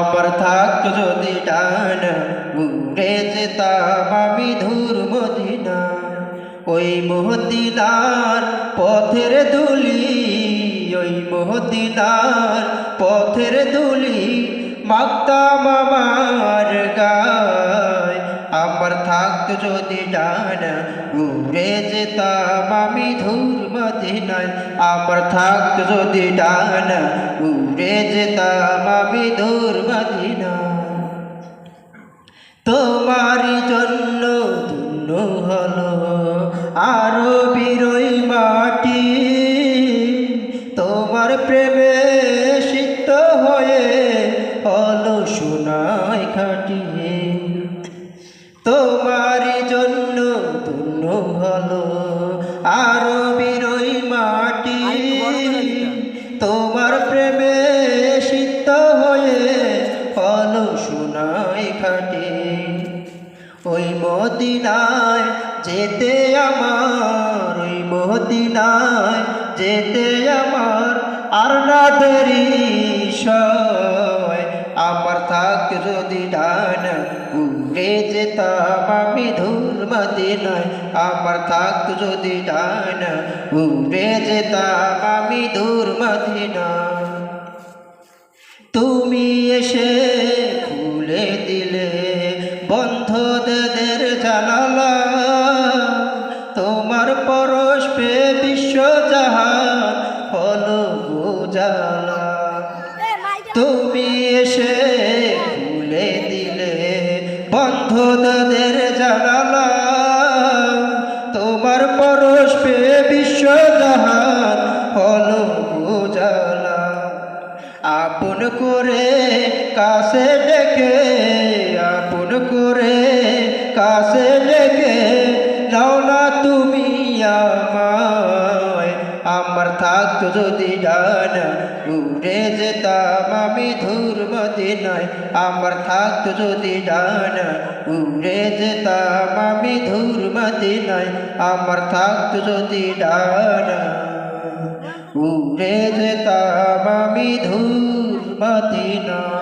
আমার থাকতো যদি ডান উড়ে যেতাম আমি ধূর মদিনা। ওই মদিনার পথের ধুলি, ওই মদিনার পথের ধুলি মাখতাম আমার গায়। আমার থাকতো যদি ডান উড়ে যেতাম আমি ধূর মদিনায়। আমার থাকতো যদি ডান উড়ে যেতাম আমি ধূর মদিনায়। তোমারই জন্য ধন্য হলো আরবের ওই মাটি, তোমার প্রেমে সিক্ত হয়ে হলো সোনায় খাঁটি। তোমারই জন্য ধন্য হলো আরবের ওই মাটি, তোমার প্রেমে সিক্ত হয়ে হলো সোনায় খাঁটি। ওই মদিনায় যেতে আমার, ওই মদিনায় যেতে আমার আর না দেরি সয়। আমার থাক যদি ডান উড়ে যেতাম আমি ধূর মদিনায়। আমার থাক যদি ডান উড়ে যেতাম আমি ধূর মদিনায়। তুমি এসে খুলে দিলে বন্ধদের জানালা, তোমার পরশ পে বিশ্বজাহান হলো উজালা। তুমি এসে খুলে দিলে বন্ধদের জানালা, তোমার পরশ পে বিশ্বজাহান হলো উজালা। আপন করে কাছে ডেকে, আপন করে কাছে ডেকে নাও না তুমি আমায়। আমার থাকতো যদি ডান উড়ে যেতাম আমি ধূর মদিনায়। আমার থাকতো যদি ডান উড়ে যেতাম আমি ধূর মদিনায়। আমার থাকতো যদি ডান উড়ে যেতাম আমি ধূর মদিনায়।